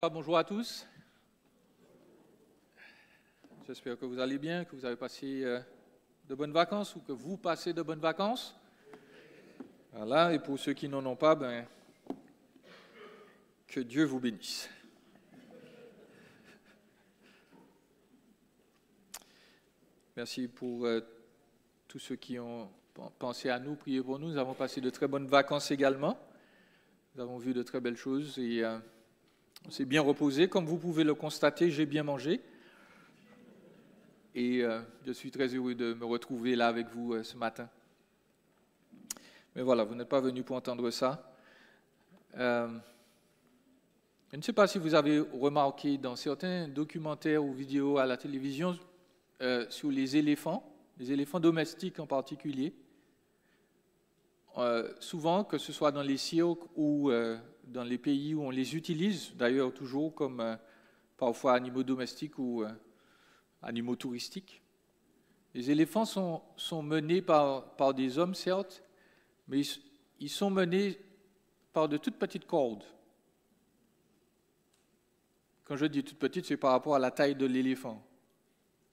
Bonjour à tous. J'espère que vous allez bien, que vous avez passé de bonnes vacances ou que vous passez de bonnes vacances. Voilà, et pour ceux qui n'en ont pas, que Dieu vous bénisse. Merci pour tous ceux qui ont pensé à nous, prié pour nous. Nous avons passé de très bonnes vacances également. Nous avons vu de très belles choses et on s'est bien reposé. Comme vous pouvez le constater, j'ai bien mangé. Et je suis très heureux de me retrouver là avec vous ce matin. Mais voilà, vous n'êtes pas venus pour entendre ça. Je ne sais pas si vous avez remarqué dans certains documentaires ou vidéos à la télévision sur les éléphants domestiques en particulier. Souvent, que ce soit dans les cirques ou dans les pays où on les utilise, d'ailleurs toujours comme parfois animaux domestiques ou animaux touristiques. Les éléphants sont menés par des hommes, certes, mais ils sont menés par de toutes petites cordes. Quand je dis toutes petites, c'est par rapport à la taille de l'éléphant.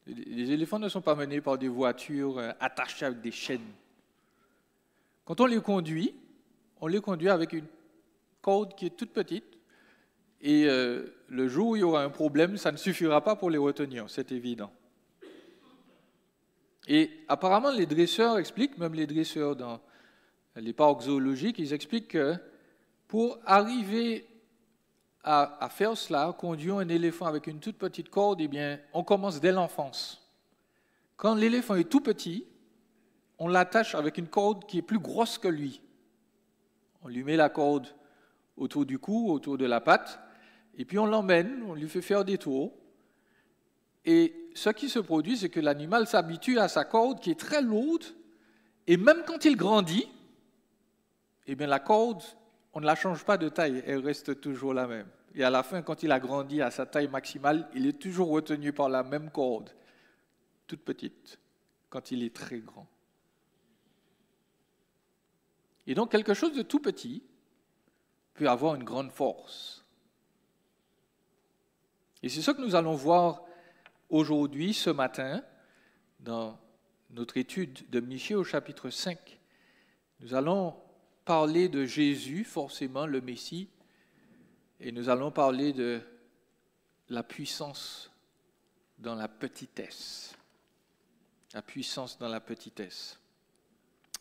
Les éléphants ne sont pas menés par des voitures attachées avec des chaînes. Quand on les conduit avec une corde qui est toute petite, et le jour où il y aura un problème, ça ne suffira pas pour les retenir, c'est évident. Et apparemment, les dresseurs expliquent, même les dresseurs dans les parcs zoologiques, ils expliquent que pour arriver à faire cela, conduire un éléphant avec une toute petite corde, eh bien, on commence dès l'enfance. Quand l'éléphant est tout petit, on l'attache avec une corde qui est plus grosse que lui. On lui met la corde autour du cou, autour de la patte, et puis on l'emmène, on lui fait faire des tours. Et ce qui se produit, c'est que l'animal s'habitue à sa corde qui est très lourde, et même quand il grandit, eh bien la corde, on ne la change pas de taille, elle reste toujours la même. Et à la fin, quand il a grandi à sa taille maximale, il est toujours retenu par la même corde, toute petite, quand il est très grand. Et donc quelque chose de tout petit peut avoir une grande force. Et c'est ce que nous allons voir aujourd'hui, ce matin, dans notre étude de Michée au chapitre 5. Nous allons parler de Jésus, forcément le Messie, et nous allons parler de la puissance dans la petitesse. La puissance dans la petitesse.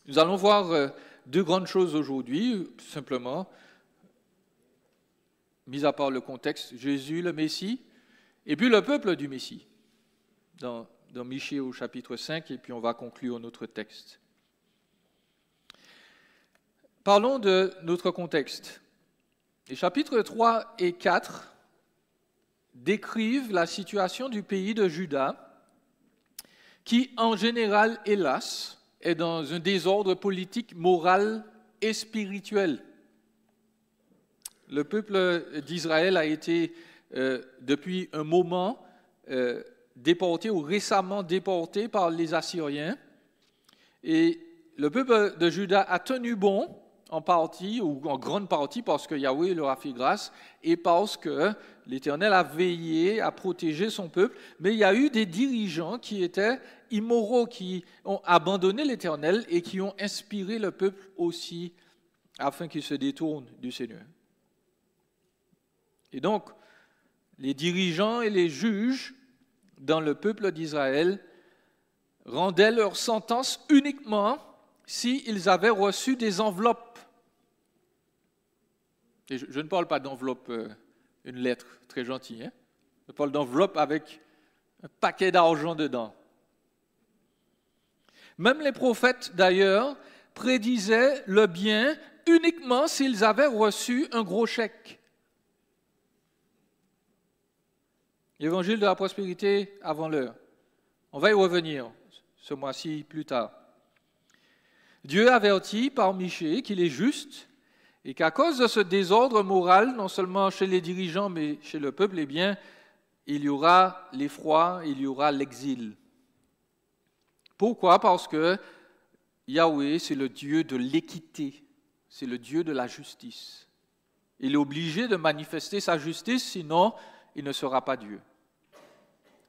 Nous allons voir deux grandes choses aujourd'hui, tout simplement, mis à part le contexte, Jésus, le Messie, et puis le peuple du Messie, dans Michée au chapitre 5, et puis on va conclure notre texte. Parlons de notre contexte. Les chapitres 3 et 4 décrivent la situation du pays de Juda, qui en général, hélas, est dans un désordre politique, moral et spirituel. Le peuple d'Israël a été, depuis un moment, déporté ou récemment déporté par les Assyriens. Et le peuple de Juda a tenu bon, en partie ou en grande partie, parce que Yahweh leur a fait grâce et parce que l'Éternel a veillé à protéger son peuple. Mais il y a eu des dirigeants qui étaient immoraux, qui ont abandonné l'Éternel et qui ont inspiré le peuple aussi afin qu'il se détourne du Seigneur. Et donc, les dirigeants et les juges dans le peuple d'Israël rendaient leur sentence uniquement s'ils avaient reçu des enveloppes. Et je ne parle pas d'enveloppe, une lettre très gentille, hein? Je parle d'enveloppe avec un paquet d'argent dedans. Même les prophètes, d'ailleurs, prédisaient le bien uniquement s'ils avaient reçu un gros chèque. L'évangile de la prospérité avant l'heure. On va y revenir ce mois-ci plus tard. Dieu avertit par Michée qu'il est juste et qu'à cause de ce désordre moral, non seulement chez les dirigeants mais chez le peuple, eh bien, il y aura l'effroi, il y aura l'exil. Pourquoi? Parce que Yahweh, c'est le Dieu de l'équité, c'est le Dieu de la justice. Il est obligé de manifester sa justice, sinon il ne sera pas Dieu.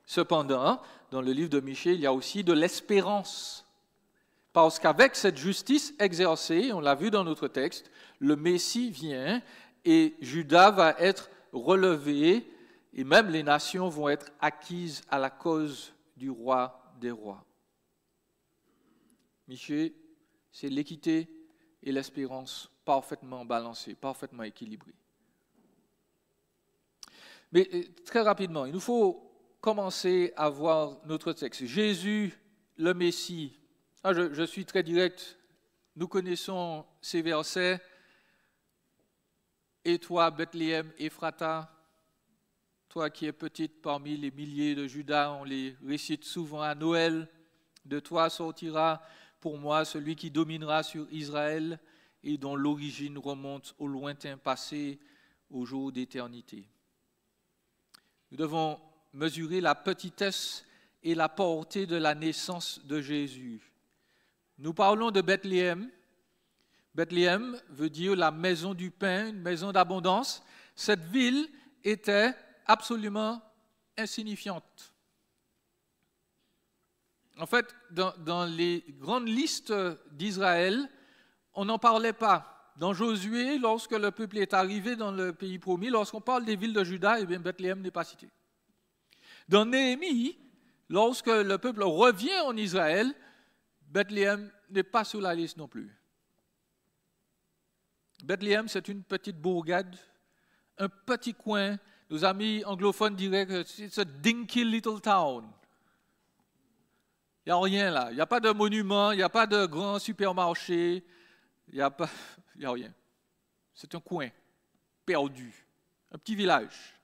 Cependant, dans le livre de Michée, il y a aussi de l'espérance. Parce qu'avec cette justice exercée, on l'a vu dans notre texte, le Messie vient et Juda va être relevé et même les nations vont être acquises à la cause du roi des rois. Michée, c'est l'équité et l'espérance parfaitement balancées, parfaitement équilibrées. Mais très rapidement, il nous faut commencer à voir notre texte. Jésus, le Messie. Je suis très direct. Nous connaissons ces versets. Et toi, Bethléem, Ephrata, toi qui es petite parmi les milliers de Juda, on les récite souvent à Noël. De toi sortira pour moi celui qui dominera sur Israël et dont l'origine remonte au lointain passé, au jour d'éternité. Nous devons mesurer la petitesse et la portée de la naissance de Jésus. Nous parlons de Bethléem. Bethléem veut dire la maison du pain, une maison d'abondance. Cette ville était absolument insignifiante. En fait, dans les grandes listes d'Israël, on n'en parlait pas. Dans Josué, lorsque le peuple est arrivé dans le pays promis, lorsqu'on parle des villes de Juda, eh bien Bethléem n'est pas cité. Dans Néhémie, lorsque le peuple revient en Israël, Bethléem n'est pas sur la liste non plus. Bethléem, c'est une petite bourgade, un petit coin. Nos amis anglophones diraient que c'est un dinky little town. Il n'y a rien là. Il n'y a pas de monument, il n'y a pas de grand supermarché, il n'y a rien. C'est un coin perdu, un petit village.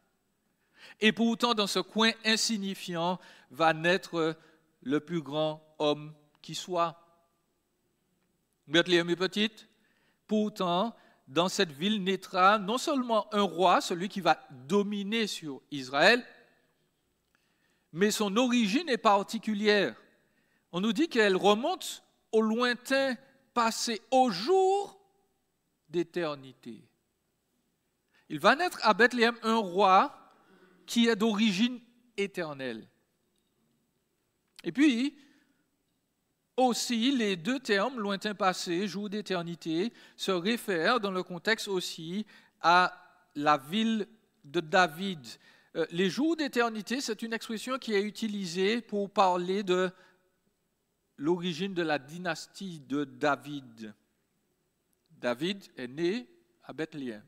Et pourtant, dans ce coin insignifiant, va naître le plus grand homme qui soit. Bethléem est petite, pourtant, dans cette ville naîtra non seulement un roi, celui qui va dominer sur Israël, mais son origine est particulière. On nous dit qu'elle remonte au lointain passé, au jour d'éternité. Il va naître à Bethléem un roi qui est d'origine éternelle. Et puis, aussi, les deux termes, lointain passé, jour d'éternité, se réfèrent dans le contexte aussi à la ville de David. Les jours d'éternité, c'est une expression qui est utilisée pour parler de l'origine de la dynastie de David. David est né à Bethléem.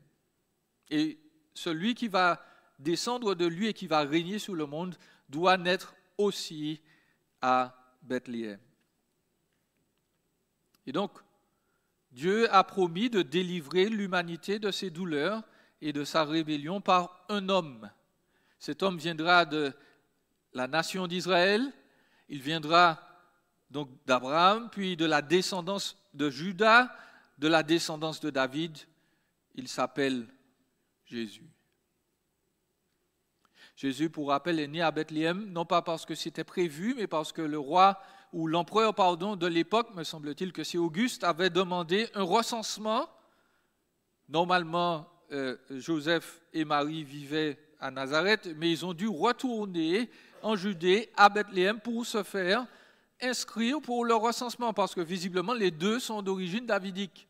Et celui qui va descendre de lui et qui va régner sur le monde doit naître aussi à Bethléem. Et donc, Dieu a promis de délivrer l'humanité de ses douleurs et de sa rébellion par un homme. Cet homme viendra de la nation d'Israël, il viendra donc d'Abraham, puis de la descendance de Juda, de la descendance de David. Il s'appelle Jésus. Jésus, pour rappel, est né à Bethléem, non pas parce que c'était prévu, mais parce que le roi ou l'empereur, de l'époque, me semble-t-il que c'est Auguste, avait demandé un recensement. Normalement, Joseph et Marie vivaient à Nazareth, mais ils ont dû retourner en Judée, à Bethléem, pour se faire inscrire pour le recensement, parce que visiblement, les deux sont d'origine davidique.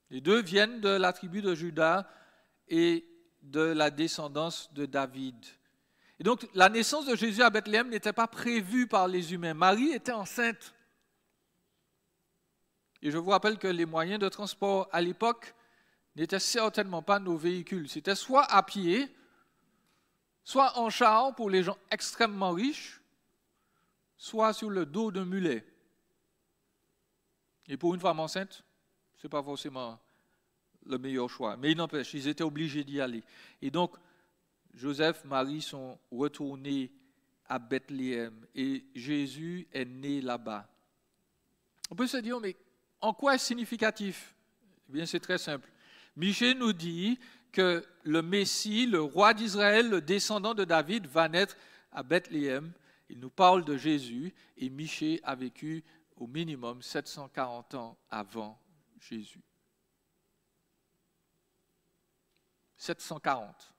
Les deux viennent de la tribu de Juda et de la descendance de David. Et donc, la naissance de Jésus à Bethléem n'était pas prévue par les humains. Marie était enceinte. Et je vous rappelle que les moyens de transport à l'époque n'étaient certainement pas nos véhicules. C'était soit à pied, soit en char pour les gens extrêmement riches, soit sur le dos d'un mulet. Et pour une femme enceinte, ce n'est pas forcément le meilleur choix. Mais il n'empêche, ils étaient obligés d'y aller. Et donc, Joseph, Marie sont retournés à Bethléem et Jésus est né là-bas. On peut se dire, mais en quoi est-ce significatif? Eh bien, c'est très simple. Michée nous dit que le Messie, le roi d'Israël, le descendant de David, va naître à Bethléem. Il nous parle de Jésus et Michée a vécu au minimum 740 ans avant Jésus. 740.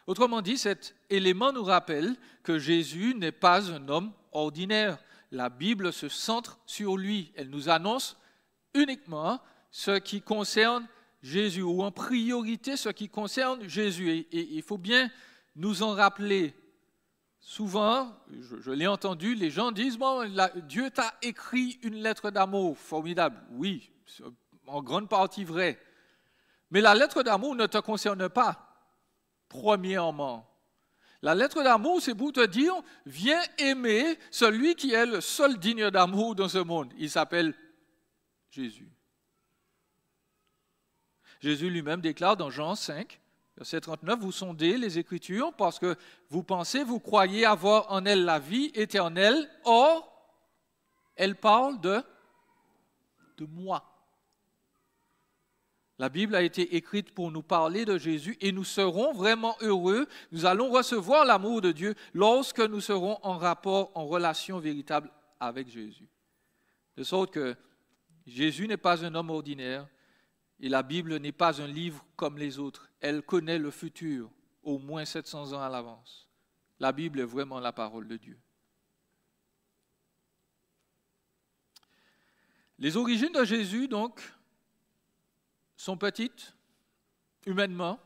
Autrement dit, cet élément nous rappelle que Jésus n'est pas un homme ordinaire. La Bible se centre sur lui. Elle nous annonce uniquement ce qui concerne Jésus, ou en priorité ce qui concerne Jésus. Et il faut bien nous en rappeler. Souvent, je l'ai entendu, les gens disent, bon, Dieu t'a écrit une lettre d'amour. Formidable. Oui, en grande partie vrai. Mais la lettre d'amour ne te concerne pas. Premièrement, la lettre d'amour, c'est pour te dire, viens aimer celui qui est le seul digne d'amour dans ce monde. Il s'appelle Jésus. Jésus lui-même déclare dans Jean 5, verset 39, vous sondez les Écritures parce que vous pensez, vous croyez avoir en elles la vie éternelle. Or, elle parle de moi. La Bible a été écrite pour nous parler de Jésus et nous serons vraiment heureux. Nous allons recevoir l'amour de Dieu lorsque nous serons en rapport, en relation véritable avec Jésus. De sorte que Jésus n'est pas un homme ordinaire et la Bible n'est pas un livre comme les autres. Elle connaît le futur, au moins 700 ans à l'avance. La Bible est vraiment la parole de Dieu. Les origines de Jésus, donc, sont petites, humainement,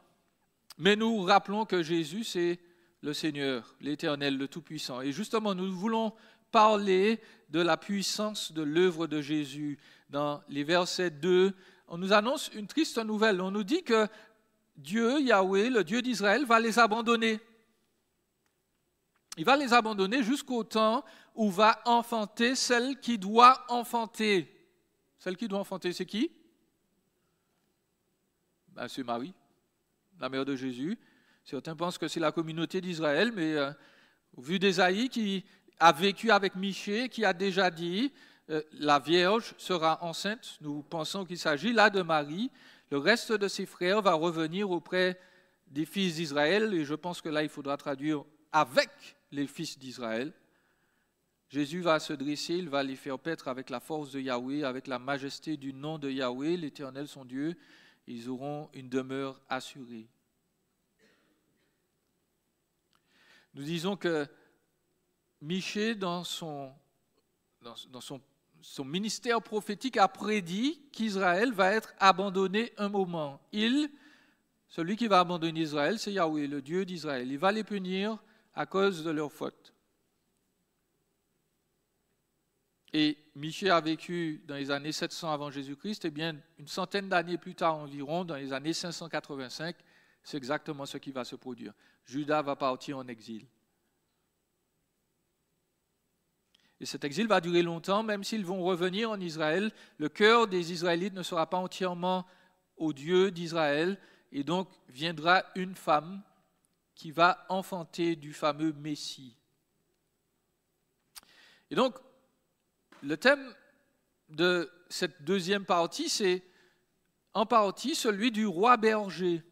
mais nous rappelons que Jésus, c'est le Seigneur, l'Éternel, le Tout-Puissant. Et justement, nous voulons parler de la puissance de l'œuvre de Jésus. Dans les versets 2, on nous annonce une triste nouvelle. On nous dit que Dieu, Yahweh, le Dieu d'Israël, va les abandonner. Il va les abandonner jusqu'au temps où va enfanter celle qui doit enfanter. Celle qui doit enfanter, c'est qui? C'est Marie, la mère de Jésus. Certains pensent que c'est la communauté d'Israël, mais au vu d'Ésaïe qui a vécu avec Michée, qui a déjà dit la Vierge sera enceinte, nous pensons qu'il s'agit là de Marie. Le reste de ses frères va revenir auprès des fils d'Israël, et je pense que là il faudra traduire avec les fils d'Israël. Jésus va se dresser, il va les faire paître avec la force de Yahweh, avec la majesté du nom de Yahweh, l'Éternel son Dieu. Ils auront une demeure assurée. Nous disons que Michée, dans son ministère prophétique, a prédit qu'Israël va être abandonné un moment. Celui qui va abandonner Israël, c'est Yahweh, le Dieu d'Israël. Il va les punir à cause de leur faute. Et Michée a vécu dans les années 700 avant Jésus-Christ, et bien une centaine d'années plus tard environ, dans les années 585, c'est exactement ce qui va se produire. Juda va partir en exil. Et cet exil va durer longtemps, même s'ils vont revenir en Israël, le cœur des Israélites ne sera pas entièrement au Dieu d'Israël, et donc viendra une femme qui va enfanter du fameux Messie. Et donc, le thème de cette deuxième partie, c'est en partie celui du roi berger.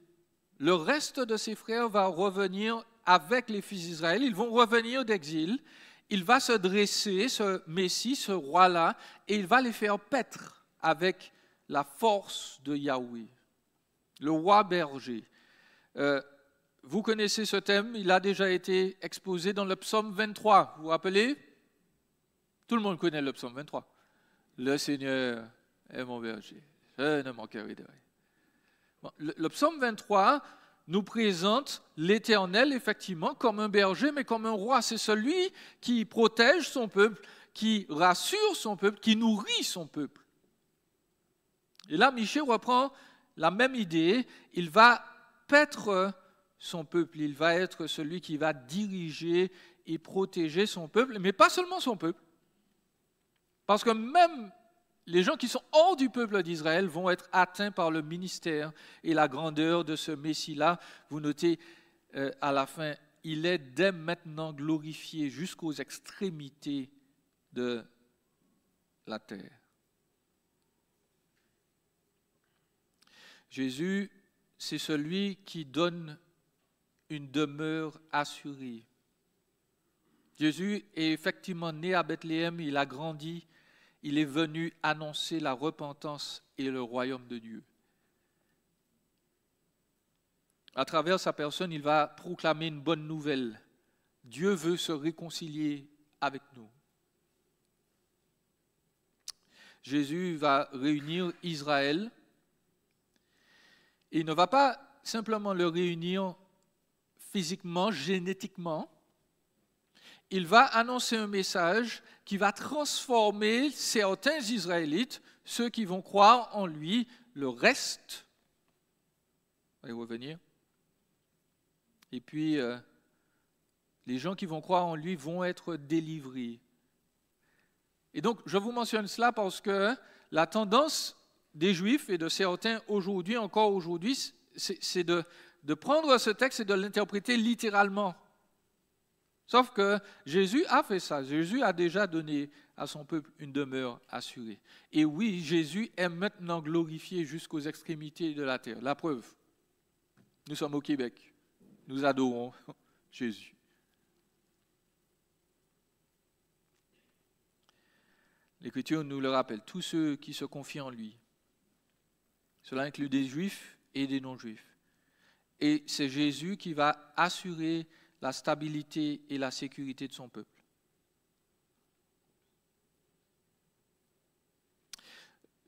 Le reste de ses frères va revenir avec les fils d'Israël. Ils vont revenir d'exil. Il va se dresser, ce Messie, ce roi-là, et il va les faire paître avec la force de Yahweh. Le roi berger. Vous connaissez ce thème, il a déjà été exposé dans le psaume 23. Vous vous rappelez ? Tout le monde connaît le psaume 23. Le Seigneur est mon berger, je ne manquerai de rien. Bon, le psaume 23 nous présente l'Éternel, effectivement, comme un berger, mais comme un roi. C'est celui qui protège son peuple, qui rassure son peuple, qui nourrit son peuple. Et là, Michée reprend la même idée. Il va paître son peuple. Il va être celui qui va diriger et protéger son peuple, mais pas seulement son peuple. Parce que même les gens qui sont hors du peuple d'Israël vont être atteints par le ministère et la grandeur de ce Messie-là. Vous notez à la fin, il est dès maintenant glorifié jusqu'aux extrémités de la terre. Jésus, c'est celui qui donne une demeure assurée. Jésus est effectivement né à Bethléem, il a grandi. Il est venu annoncer la repentance et le royaume de Dieu. À travers sa personne, il va proclamer une bonne nouvelle. Dieu veut se réconcilier avec nous. Jésus va réunir Israël. Il ne va pas simplement le réunir physiquement, génétiquement. Il va annoncer un message qui va transformer certains Israélites, ceux qui vont croire en lui, le reste. On va y revenir. Et puis, les gens qui vont croire en lui vont être délivrés. Et donc, je vous mentionne cela parce que la tendance des Juifs et de certains aujourd'hui, encore aujourd'hui, c'est de prendre ce texte et de l'interpréter littéralement. Sauf que Jésus a fait ça. Jésus a déjà donné à son peuple une demeure assurée. Et oui, Jésus est maintenant glorifié jusqu'aux extrémités de la terre. La preuve, nous sommes au Québec. Nous adorons Jésus. L'Écriture nous le rappelle, tous ceux qui se confient en lui. Cela inclut des Juifs et des non-Juifs. Et c'est Jésus qui va assurer la stabilité et la sécurité de son peuple.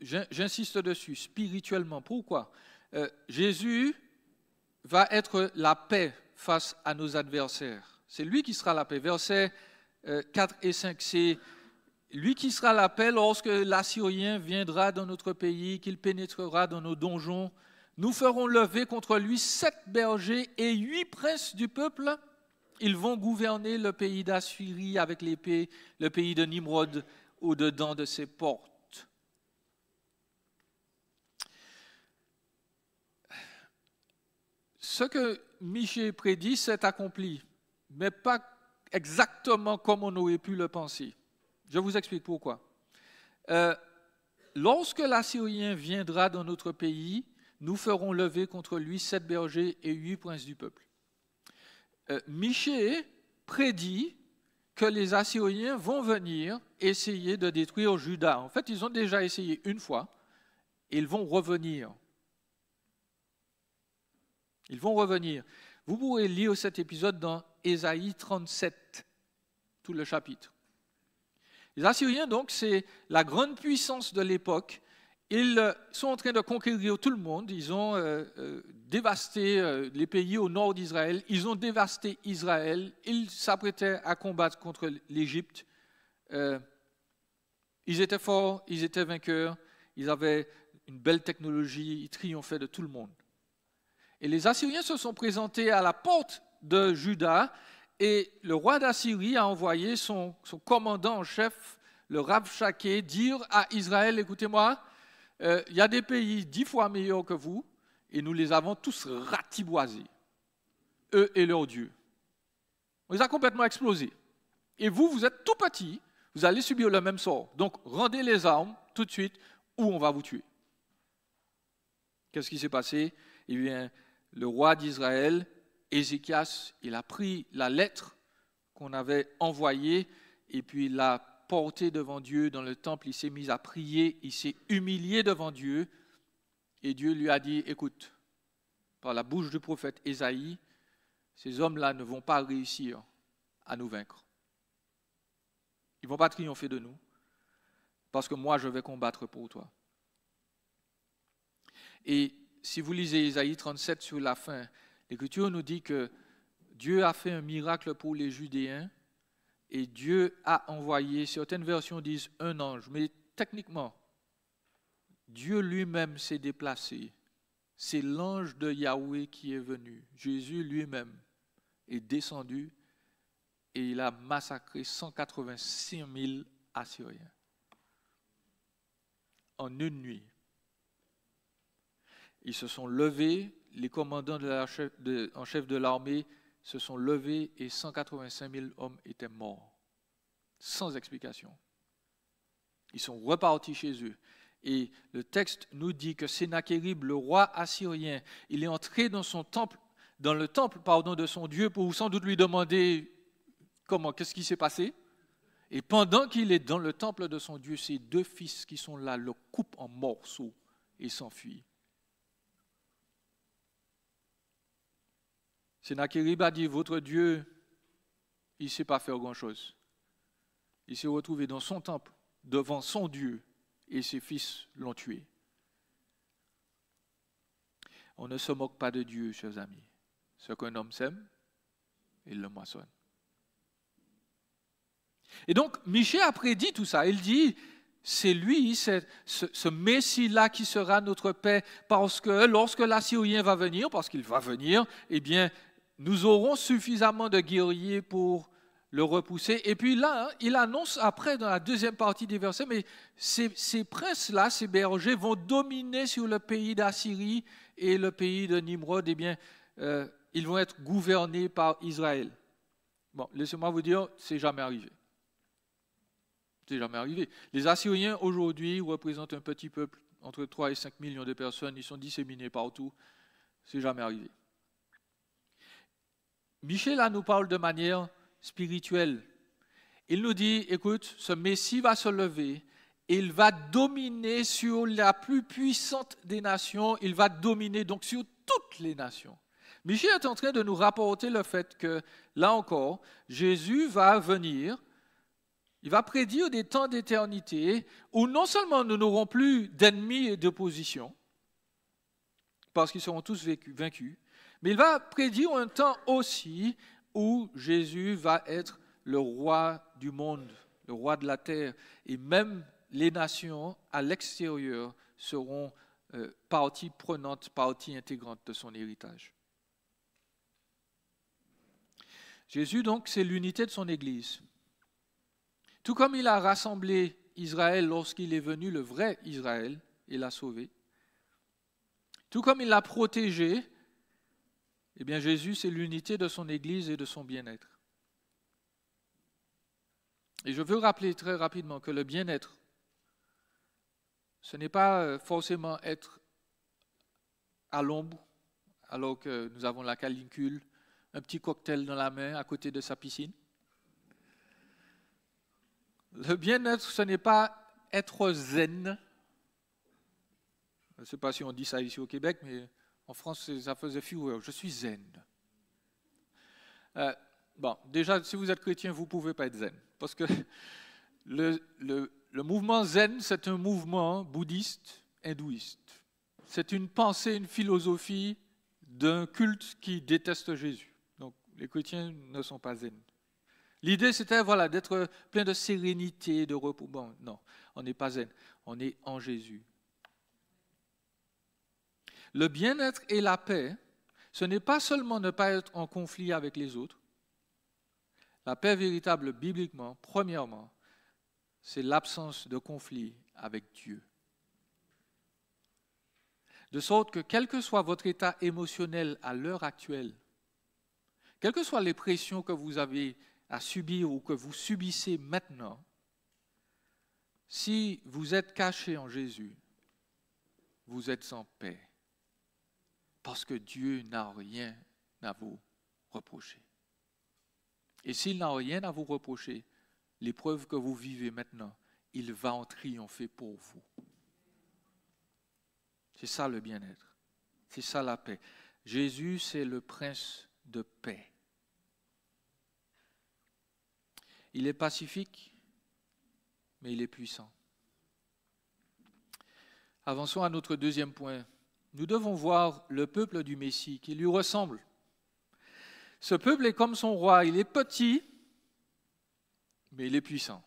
J'insiste dessus, spirituellement. Pourquoi ? Jésus va être la paix face à nos adversaires. C'est lui qui sera la paix. Versets 4 et 5, c'est lui qui sera la paix lorsque l'Assyrien viendra dans notre pays, qu'il pénétrera dans nos donjons. Nous ferons lever contre lui 7 bergers et 8 princes du peuple. Ils vont gouverner le pays d'Assyrie avec l'épée, le pays de Nimrod au-dedans de ses portes. Ce que Michée prédit s'est accompli, mais pas exactement comme on aurait pu le penser. Je vous explique pourquoi. Lorsque l'Assyrien viendra dans notre pays, nous ferons lever contre lui 7 bergers et 8 princes du peuple. Michée prédit que les Assyriens vont venir essayer de détruire Juda. En fait, ils ont déjà essayé une fois et ils vont revenir. Ils vont revenir. Vous pourrez lire cet épisode dans Ésaïe 37, tout le chapitre. Les Assyriens, donc, c'est la grande puissance de l'époque. Ils sont en train de conquérir tout le monde. Ils ont dévasté les pays au nord d'Israël. Ils ont dévasté Israël. Ils s'apprêtaient à combattre contre l'Égypte. Ils étaient forts, ils étaient vainqueurs. Ils avaient une belle technologie. Ils triomphaient de tout le monde. Et les Assyriens se sont présentés à la porte de Juda. Et le roi d'Assyrie a envoyé son commandant en chef, le Rabshakeh, dire à Israël, écoutez-moi, il y a des pays 10 fois meilleurs que vous, et nous les avons tous ratiboisés, eux et leurs dieux. On les a complètement explosés. Et vous, vous êtes tout petits, vous allez subir le même sort. Donc, rendez les armes tout de suite, ou on va vous tuer. Qu'est-ce qui s'est passé ? Eh bien, le roi d'Israël, Ézéchias, il a pris la lettre qu'on avait envoyée et puis il l'a portée devant Dieu dans le temple. Il s'est mis à prier, il s'est humilié devant Dieu et Dieu lui a dit, écoute, par la bouche du prophète Ésaïe, ces hommes-là ne vont pas réussir à nous vaincre. Ils ne vont pas triompher de nous parce que moi je vais combattre pour toi. Et si vous lisez Ésaïe 37 sur la fin, l'Écriture nous dit que Dieu a fait un miracle pour les Judéens et Dieu a envoyé, certaines versions disent un ange, mais techniquement, Dieu lui-même s'est déplacé. C'est l'ange de Yahweh qui est venu. Jésus lui-même est descendu et il a massacré 186 000 Assyriens en une nuit. Ils se sont levés, les commandants en chef de l'armée se sont levés et 185 000 hommes étaient morts, sans explication. Ils sont repartis chez eux. Et le texte nous dit que Sennachérib, le roi assyrien, il est entré dans son temple, dans le temple de son Dieu pour sans doute lui demander qu'est-ce qui s'est passé. Et pendant qu'il est dans le temple de son Dieu, ses 2 fils qui sont là le coupent en morceaux et s'enfuient. Sennacherib a dit, votre Dieu, il ne sait pas faire grand-chose. Il s'est retrouvé dans son temple, devant son Dieu, et ses fils l'ont tué. On ne se moque pas de Dieu, chers amis. Ce qu'un homme sème, il le moissonne. Et donc, Michée a prédit tout ça. Il dit, c'est lui, c'est ce Messie-là qui sera notre paix, parce que lorsque l'Assyrien va venir, parce qu'il va venir, eh bien, nous aurons suffisamment de guerriers pour le repousser. Et puis là, il annonce après, dans la deuxième partie des versets, mais ces princes-là, ces bergers, vont dominer sur le pays d'Assyrie et le pays de Nimrod. Eh bien, ils vont être gouvernés par Israël. Bon, laissez-moi vous dire, c'est jamais arrivé. C'est jamais arrivé. Les Assyriens, aujourd'hui, représentent un petit peuple, entre 3 et 5 millions de personnes. Ils sont disséminés partout. C'est jamais arrivé. Michée, là, nous parle de manière spirituelle. Il nous dit, écoute, ce Messie va se lever, il va dominer sur la plus puissante des nations, il va dominer donc sur toutes les nations. Michée est en train de nous rapporter le fait que, là encore, Jésus va venir, il va prédire des temps d'éternité où non seulement nous n'aurons plus d'ennemis et d'opposition, parce qu'ils seront tous vaincus, mais il va prédire un temps aussi où Jésus va être le roi du monde, le roi de la terre, et même les nations à l'extérieur seront partie prenante, partie intégrante de son héritage. Jésus, donc, c'est l'unité de son Église. Tout comme il a rassemblé Israël lorsqu'il est venu, le vrai Israël, et l'a sauvé, tout comme il l'a protégé, eh bien Jésus, c'est l'unité de son Église et de son bien-être. Et je veux rappeler très rapidement que le bien-être, ce n'est pas forcément être à l'ombre, alors que nous avons la canicule, un petit cocktail dans la main à côté de sa piscine. Le bien-être, ce n'est pas être zen. Je ne sais pas si on dit ça ici au Québec, mais en France, ça faisait fureur. Je suis zen. Bon, déjà, si vous êtes chrétien, vous ne pouvez pas être zen. Parce que le mouvement zen, c'est un mouvement bouddhiste, hindouiste. C'est une pensée, une philosophie d'un culte qui déteste Jésus. Donc, les chrétiens ne sont pas zen. L'idée, c'était voilà, d'être plein de sérénité, de repos. Bon, non, on n'est pas zen, on est en Jésus. Le bien-être et la paix, ce n'est pas seulement ne pas être en conflit avec les autres. La paix véritable, bibliquement, premièrement, c'est l'absence de conflit avec Dieu. De sorte que quel que soit votre état émotionnel à l'heure actuelle, quelles que soient les pressions que vous avez à subir ou que vous subissez maintenant, si vous êtes caché en Jésus, vous êtes en paix. Parce que Dieu n'a rien à vous reprocher. Et s'il n'a rien à vous reprocher, l'épreuve que vous vivez maintenant, il va en triompher pour vous. C'est ça le bien-être. C'est ça la paix. Jésus, c'est le prince de paix. Il est pacifique, mais il est puissant. Avançons à notre deuxième point. Nous devons voir le peuple du Messie qui lui ressemble. Ce peuple est comme son roi, il est petit, mais il est puissant.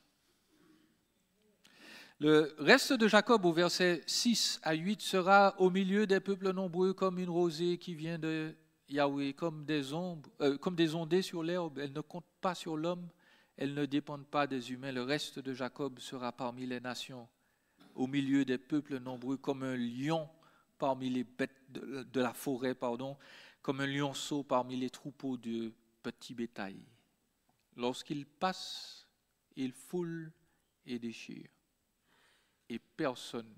Le reste de Jacob au verset 6 à 8 sera au milieu des peuples nombreux comme une rosée qui vient de Yahweh, comme des ondées sur l'herbe. Elles ne comptent pas sur l'homme, elles ne dépendent pas des humains. Le reste de Jacob sera parmi les nations, au milieu des peuples nombreux comme un lion parmi les bêtes de la forêt, comme un lionceau parmi les troupeaux de petits bétail. Lorsqu'il passe, il foule et déchire, et personne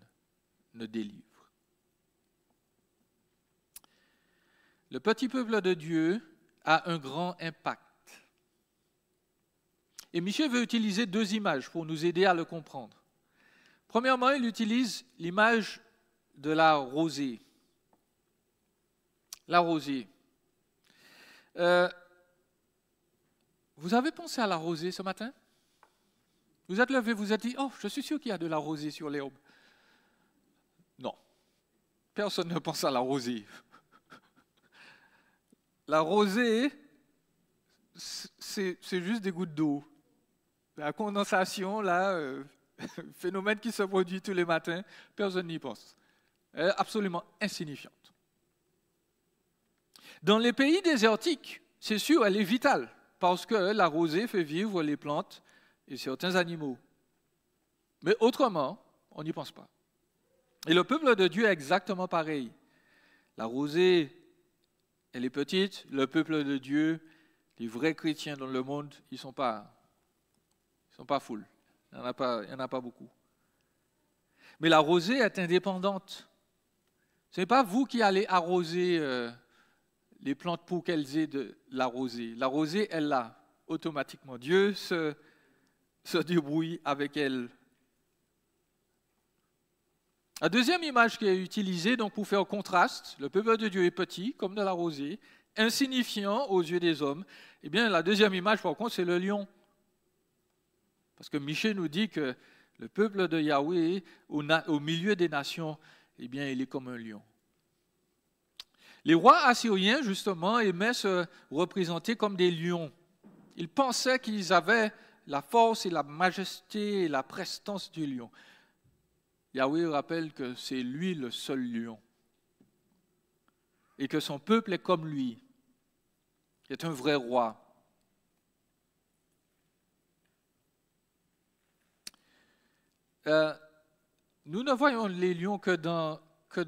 ne délivre. Le petit peuple de Dieu a un grand impact. Et Michée veut utiliser deux images pour nous aider à le comprendre. Premièrement, il utilise l'image de la rosée. La rosée. Euh, vous avez pensé à la rosée ce matin? Vous êtes levé, vous êtes dit, oh, je suis sûr qu'il y a de la rosée sur l'herbe. Non, personne ne pense à la rosée. La rosée, c'est juste des gouttes d'eau. La condensation, là, phénomène qui se produit tous les matins, personne n'y pense. Elle est absolument insignifiante. Dans les pays désertiques, c'est sûr, elle est vitale, parce que la rosée fait vivre les plantes et certains animaux. Mais autrement, on n'y pense pas. Et le peuple de Dieu est exactement pareil. La rosée, elle est petite, le peuple de Dieu, les vrais chrétiens dans le monde, ils ne sont pas full. Il n'y en a pas beaucoup. Mais la rosée est indépendante. Ce n'est pas vous qui allez arroser les plantes pour qu'elles aient de la rosée. La rosée, elle l'a automatiquement. Dieu se débrouille avec elle. La deuxième image qui est utilisée donc, pour faire contraste, le peuple de Dieu est petit, comme de la rosée, insignifiant aux yeux des hommes. Eh bien, la deuxième image, par contre, c'est le lion. Parce que Michée nous dit que le peuple de Yahweh, au milieu des nations, eh bien, il est comme un lion. Les rois assyriens, justement, aimaient se représenter comme des lions. Ils pensaient qu'ils avaient la force et la majesté et la prestance du lion. Yahweh rappelle que c'est lui le seul lion et que son peuple est comme lui, qui est un vrai roi. Nous ne voyons les lions que dans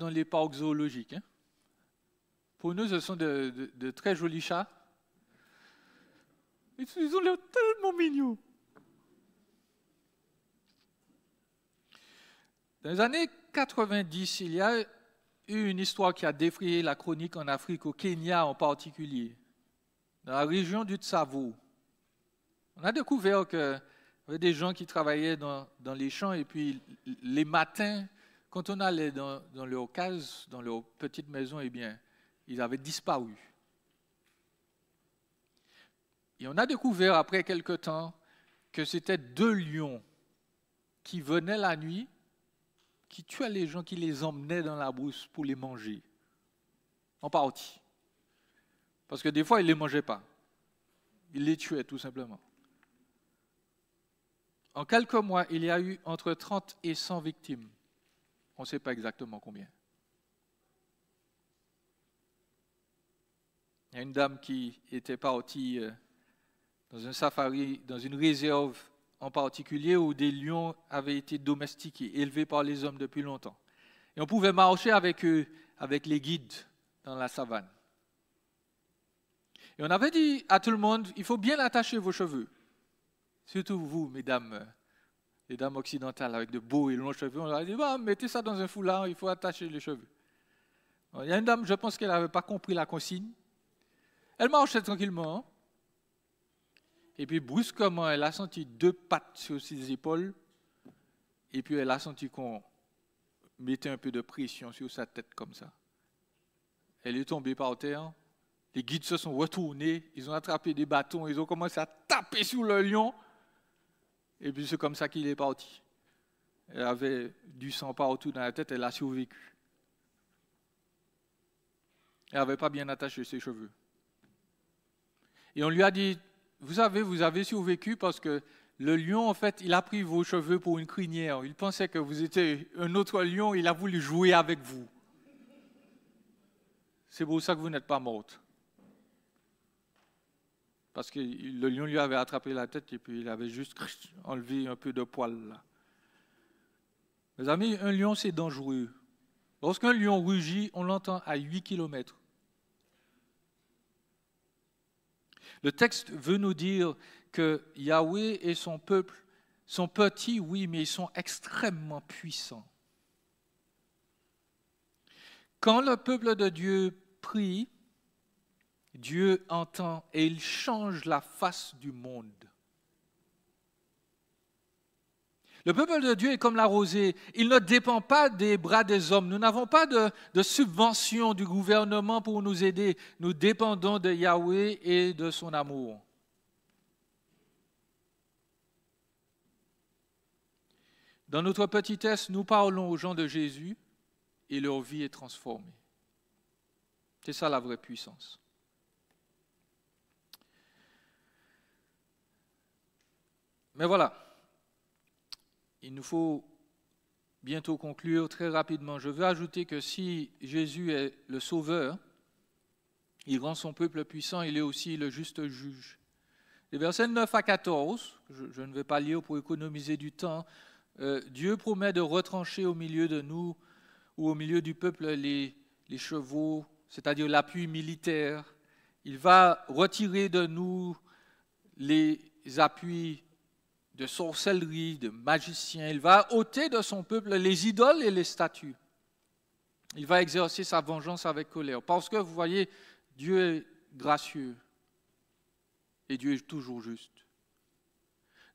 les parcs zoologiques. Hein. Pour nous, ce sont de très jolis chats. Ils ont l'air tellement mignons. Dans les années 90, il y a eu une histoire qui a défrayé la chronique en Afrique, au Kenya en particulier, dans la région du Tsavo. On a découvert qu'il y avait des gens qui travaillaient dans les champs et puis les matins, quand on allait dans leur case, dans leur petite maison, eh bien, ils avaient disparu. Et on a découvert après quelque temps que c'était 2 lions qui venaient la nuit, qui tuaient les gens, qui les emmenaient dans la brousse pour les manger, en partie. Parce que des fois, ils ne les mangeaient pas. Ils les tuaient tout simplement. En quelques mois, il y a eu entre 30 et 100 victimes. On ne sait pas exactement combien. Il y a une dame qui était partie dans un safari, dans une réserve en particulier où des lions avaient été domestiqués, élevés par les hommes depuis longtemps. Et on pouvait marcher avec eux, avec les guides dans la savane. Et on avait dit à tout le monde, il faut bien attacher vos cheveux. Surtout vous, mesdames, les dames occidentales avec de beaux et longs cheveux. On leur a dit, bah, mettez ça dans un foulard, il faut attacher les cheveux. Alors, il y a une dame, je pense qu'elle n'avait pas compris la consigne. Elle marchait tranquillement. Et puis brusquement, elle a senti 2 pattes sur ses épaules. Et puis elle a senti qu'on mettait un peu de pression sur sa tête comme ça. Elle est tombée par terre. Les guides se sont retournés. Ils ont attrapé des bâtons. Ils ont commencé à taper sur le lion. Et puis c'est comme ça qu'il est parti. Elle avait du sang partout dans la tête. Elle a survécu. Elle n'avait pas bien attaché ses cheveux. Et on lui a dit, vous avez survécu parce que le lion, en fait, il a pris vos cheveux pour une crinière. Il pensait que vous étiez un autre lion, il a voulu jouer avec vous. C'est pour ça que vous n'êtes pas morte. Parce que le lion lui avait attrapé la tête et puis il avait juste enlevé un peu de poil là. Mes amis, un lion, c'est dangereux. Lorsqu'un lion rugit, on l'entend à 8 km. Le texte veut nous dire que Yahweh et son peuple sont petits, oui, mais ils sont extrêmement puissants. Quand le peuple de Dieu prie, Dieu entend et il change la face du monde. Le peuple de Dieu est comme la rosée. Il ne dépend pas des bras des hommes. Nous n'avons pas de subvention du gouvernement pour nous aider. Nous dépendons de Yahweh et de son amour. Dans notre petitesse, nous parlons aux gens de Jésus et leur vie est transformée. C'est ça la vraie puissance. Mais voilà. Il nous faut bientôt conclure très rapidement. Je veux ajouter que si Jésus est le sauveur, il rend son peuple puissant, il est aussi le juste juge. Les versets 9 à 14, je ne vais pas lire pour économiser du temps, Dieu promet de retrancher au milieu de nous ou au milieu du peuple les chevaux, c'est-à-dire l'appui militaire. Il va retirer de nous les appuis de sorcellerie, de magiciens. Il va ôter de son peuple les idoles et les statues. Il va exercer sa vengeance avec colère. Parce que, vous voyez, Dieu est gracieux et Dieu est toujours juste.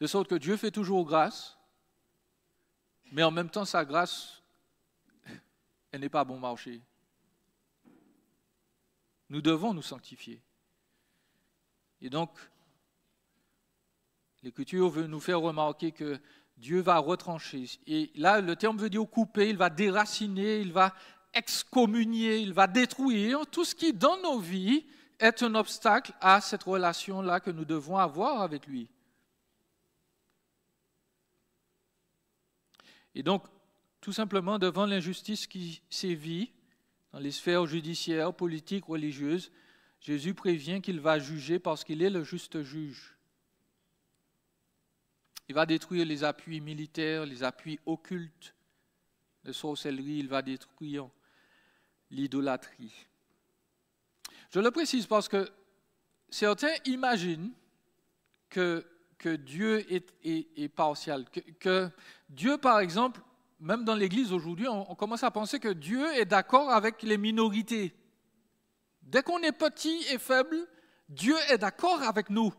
De sorte que Dieu fait toujours grâce, mais en même temps, sa grâce, elle n'est pas bon marché. Nous devons nous sanctifier. Et donc, l'Écriture veut nous faire remarquer que Dieu va retrancher. Et là, le terme veut dire couper, il va déraciner, il va excommunier, il va détruire tout ce qui, dans nos vies, est un obstacle à cette relation-là que nous devons avoir avec lui. Et donc, tout simplement, devant l'injustice qui sévit dans les sphères judiciaires, politiques, religieuses, Jésus prévient qu'il va juger parce qu'il est le juste juge. Il va détruire les appuis militaires, les appuis occultes de sorcellerie, il va détruire l'idolâtrie. Je le précise parce que certains imaginent que Dieu est partial, que Dieu, par exemple, même dans l'Église aujourd'hui, on commence à penser que Dieu est d'accord avec les minorités. Dès qu'on est petit et faible, Dieu est d'accord avec nous.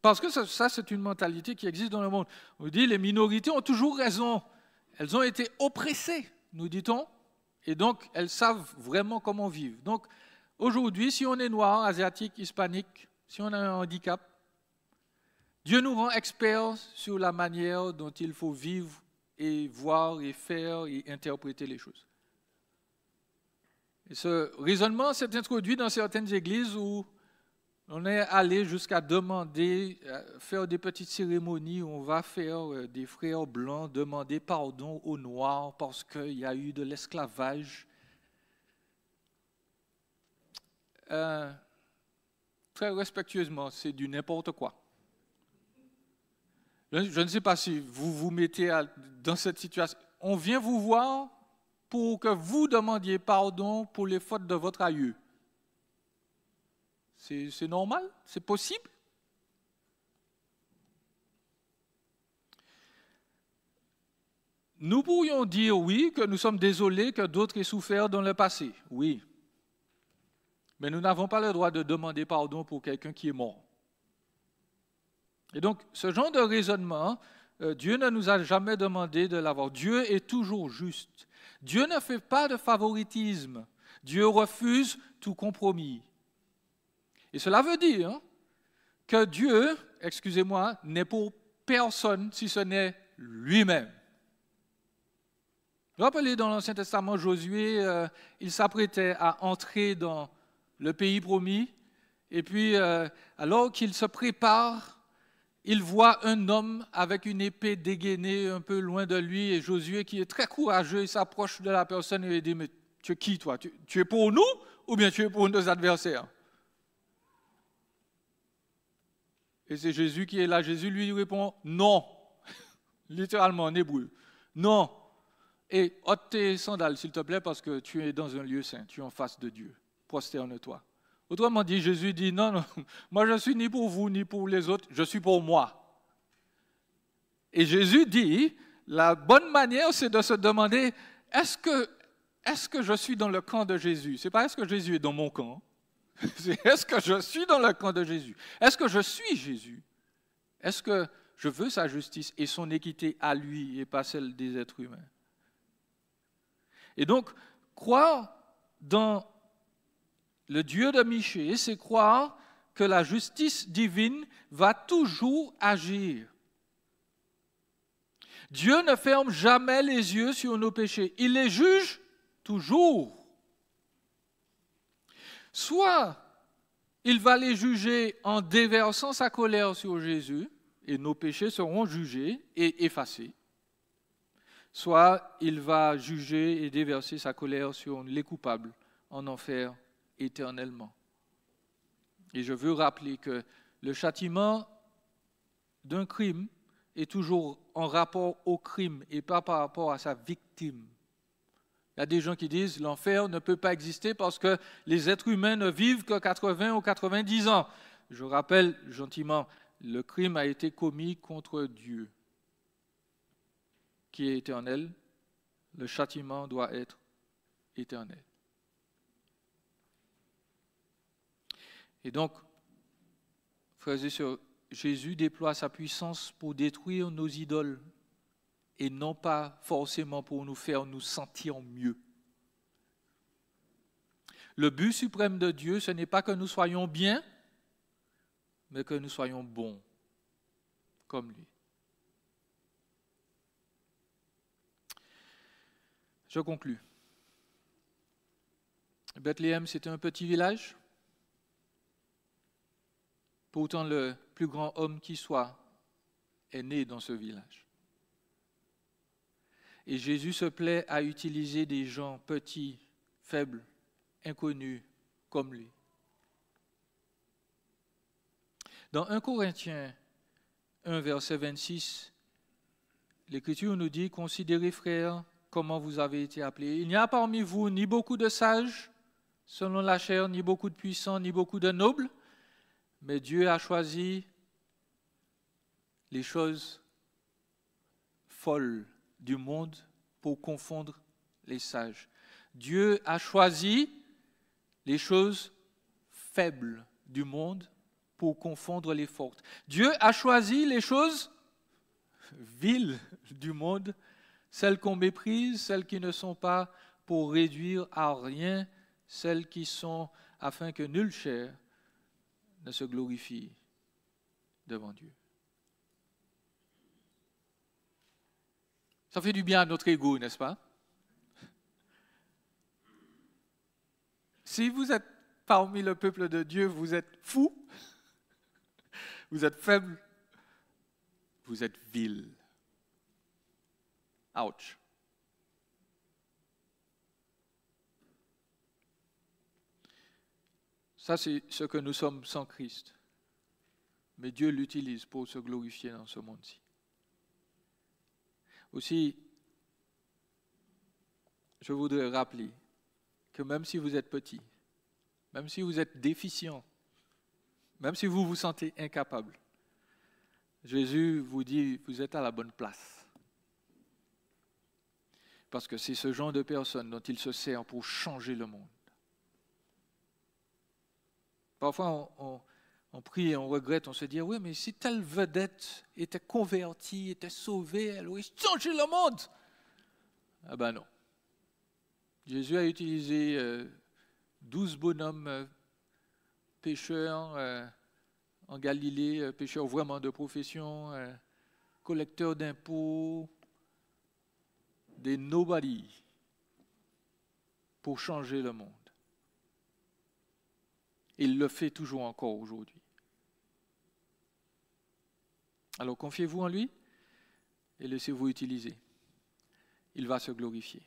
Parce que ça, c'est une mentalité qui existe dans le monde. On dit les minorités ont toujours raison. Elles ont été oppressées, nous dit-on, et donc elles savent vraiment comment vivre. Donc aujourd'hui, si on est noir, asiatique, hispanique, si on a un handicap, Dieu nous rend experts sur la manière dont il faut vivre et voir et faire et interpréter les choses. Et ce raisonnement s'est introduit dans certaines églises où on est allé jusqu'à demander, faire des petites cérémonies où on va faire des frères blancs demander pardon aux noirs parce qu'il y a eu de l'esclavage. Très respectueusement, c'est du n'importe quoi. Je ne sais pas si vous vous mettez dans cette situation. On vient vous voir pour que vous demandiez pardon pour les fautes de votre aïeux. C'est normal? C'est possible? Nous pourrions dire oui, que nous sommes désolés que d'autres aient souffert dans le passé. Oui. Mais nous n'avons pas le droit de demander pardon pour quelqu'un qui est mort. Et donc, ce genre de raisonnement, Dieu ne nous a jamais demandé de l'avoir. Dieu est toujours juste. Dieu ne fait pas de favoritisme. Dieu refuse tout compromis. Et cela veut dire que Dieu, excusez-moi, n'est pour personne si ce n'est lui-même. Vous vous rappelez dans l'Ancien Testament, Josué, il s'apprêtait à entrer dans le pays promis, et puis alors qu'il se prépare, il voit un homme avec une épée dégainée un peu loin de lui, et Josué, qui est très courageux, il s'approche de la personne et lui dit « Mais tu es qui toi? Tu es pour nous ou bien tu es pour nos adversaires ?» Et c'est Jésus qui est là. Jésus lui répond « Non », littéralement en hébreu. « Non ». Et ôte tes sandales, s'il te plaît, parce que tu es dans un lieu saint, tu es en face de Dieu. Prosterne-toi. Autrement dit, Jésus dit « Non, non, moi je suis ni pour vous, ni pour les autres, je suis pour moi. » Et Jésus dit, la bonne manière, c'est de se demander, est-ce que je suis dans le camp de Jésus? Ce n'est pas est-ce que Jésus est dans mon camp? C'est est-ce que je suis dans le camp de Jésus? Est-ce que je suis Jésus? Est-ce que Je veux sa justice et son équité à lui et pas celle des êtres humains. Et donc, croire dans le Dieu de Michée, c'est croire que la justice divine va toujours agir. Dieu ne ferme jamais les yeux sur nos péchés. Il les juge toujours. Soit il va les juger en déversant sa colère sur Jésus, et nos péchés seront jugés et effacés. Soit il va juger et déverser sa colère sur les coupables en enfer éternellement. Et je veux rappeler que le châtiment d'un crime est toujours en rapport au crime et pas par rapport à sa victime. Il y a des gens qui disent que l'enfer ne peut pas exister parce que les êtres humains ne vivent que 80 ou 90 ans. Je rappelle gentiment, le crime a été commis contre Dieu, qui est éternel. Le châtiment doit être éternel. Et donc, frères et sœurs, Jésus déploie sa puissance pour détruire nos idoles et non pas forcément pour nous faire nous sentir mieux. Le but suprême de Dieu, ce n'est pas que nous soyons bien, mais que nous soyons bons, comme lui. Je conclus. Bethléem, c'était un petit village. Pourtant, le plus grand homme qui soit est né dans ce village. Et Jésus se plaît à utiliser des gens petits, faibles, inconnus comme lui. Dans 1 Corinthiens 1, verset 26, l'Écriture nous dit « Considérez, frères, comment vous avez été appelés. Il n'y a parmi vous ni beaucoup de sages, selon la chair, ni beaucoup de puissants, ni beaucoup de nobles, mais Dieu a choisi les choses folles du monde pour confondre les sages. Dieu a choisi les choses faibles du monde pour confondre les fortes. Dieu a choisi les choses viles du monde, celles qu'on méprise, celles qui ne sont pas, pour réduire à rien celles qui sont, afin que nulle chair ne se glorifie devant Dieu. Ça fait du bien à notre ego, n'est-ce pas? Si vous êtes parmi le peuple de Dieu, vous êtes fou, vous êtes faible, vous êtes vil. Ouch. Ça, c'est ce que nous sommes sans Christ. Mais Dieu l'utilise pour se glorifier dans ce monde-ci. Aussi, je voudrais rappeler que même si vous êtes petit, même si vous êtes déficient, même si vous vous sentez incapable, Jésus vous dit, vous êtes à la bonne place. Parce que c'est ce genre de personne dont il se sert pour changer le monde. Parfois, on prie et on regrette, on se dit, oui, mais si telle vedette était convertie, était sauvée, elle aurait changé le monde. Ah ben non. Jésus a utilisé 12 bonhommes pêcheurs en Galilée, pêcheurs vraiment de profession, collecteurs d'impôts, des nobody, pour changer le monde. Il le fait toujours encore aujourd'hui. Alors confiez-vous en lui et laissez-vous utiliser. Il va se glorifier.